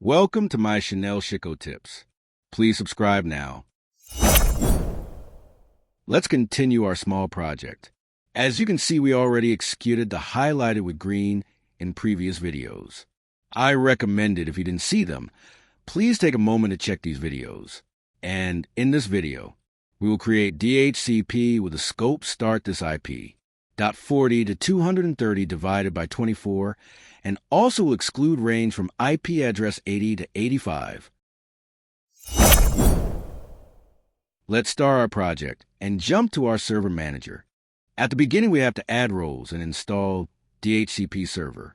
Welcome to my Shiko tips. Please subscribe now. Let's continue our small project. As you can see, we already executed the highlighted with green in previous videos. I recommend it if you didn't see them. Please take a moment to check these videos. And in this video, we will create DHCP with a scope start this IP, .40 to 230 divided by 24, and also will exclude range from IP address 80 to 85. Let's start our project and jump to our server manager. At the beginning, we have to add roles and install DHCPserver.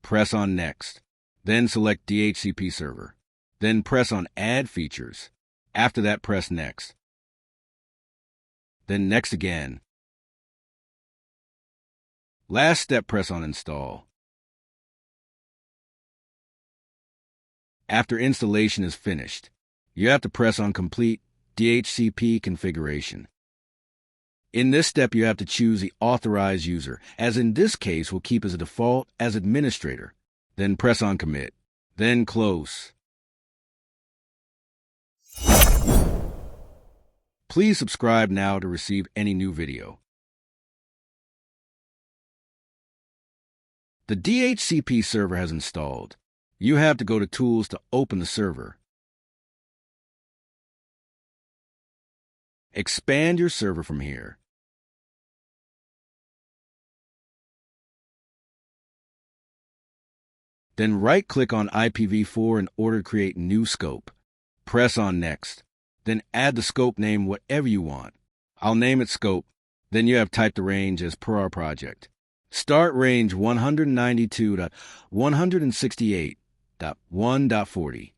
Press on Next, then select DHCPserver. Then press on Add Features. After that, press Next. Then Next again. Last step, press on Install. After installation is finished, you have to press on Complete DHCP Configuration. In this step, you have to choose the authorized user, as in this case, we'll keep as a default as administrator. Then press on Commit. Then Close. Please subscribe now to receive any new video. The DHCP server has installed. You have to go to Tools to open the server. Expand your server from here. Then right-click on IPv4 in order to create new scope. Press on Next. Then add the scope name whatever you want. I'll name it Scope. Then you have typed the range as per our project. Start range 192.168.1.40.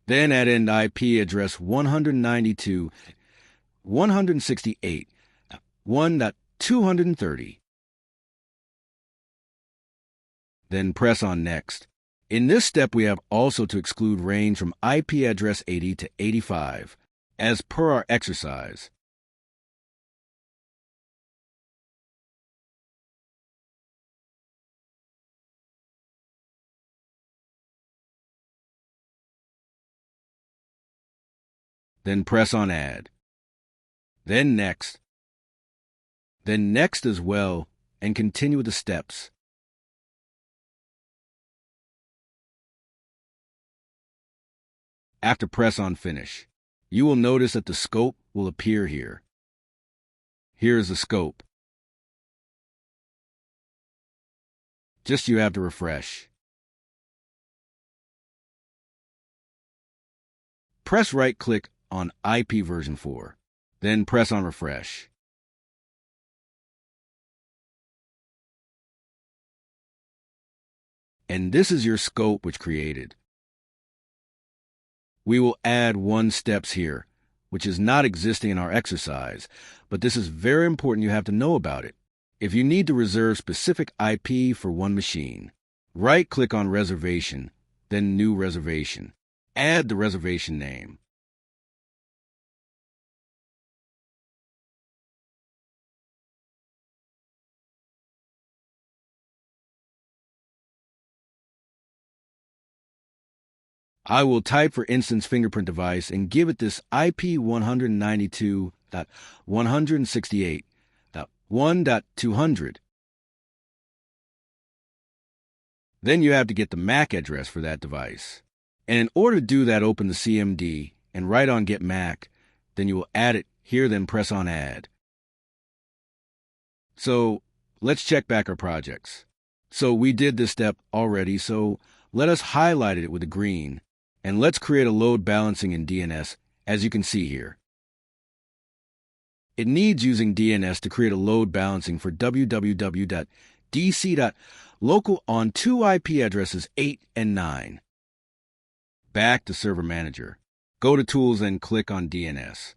Then add end IP address 192.168.1.230. Then press on Next. In this step, we have also to exclude range from IP address 80 to 85, as per our exercise. Then press on Add. Then Next. Then Next as well, and continue with the steps. After press on Finish, you will notice that the scope will appear here. Here is the scope. Just you have to refresh. Press right-click on IP version 4, then press on Refresh. And this is your scope which created. We will add one steps here, which is not existing in our exercise, but this is very important. You have to know about it. If you need to reserve specific IP for one machine, right-click on Reservation, then New Reservation. Add the reservation name. I will type for instance fingerprint device and give it this IP 192.168.1.200. Then you have to get the MAC address for that device. And in order to do that, open the CMD and write on Get MAC. Then you will add it here, then press on Add. So let's check back our projects. So we did this step already, so let us highlight it with the green. And let's create a load balancing in DNS, as you can see here. It needs using DNS to create a load balancing for www.dc.local on two IP addresses 8 and 9. Back to Server Manager. Go to Tools and click on DNS.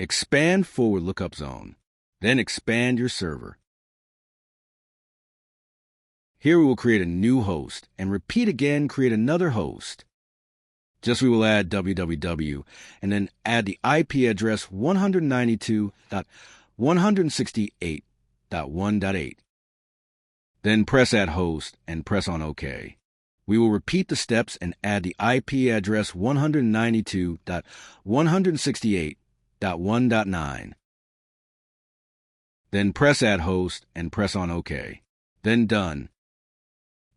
Expand forward lookup zone. Then expand your server. Here we will create a new host and repeat again, create another host. Just we will add www and then add the IP address 192.168.1.8. Then press Add Host and press on OK. We will repeat the steps and add the IP address 192.168.1.9. Then press Add Host and press on OK. Then Done.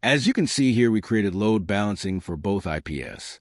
As you can see here, we created load balancing for both IPS.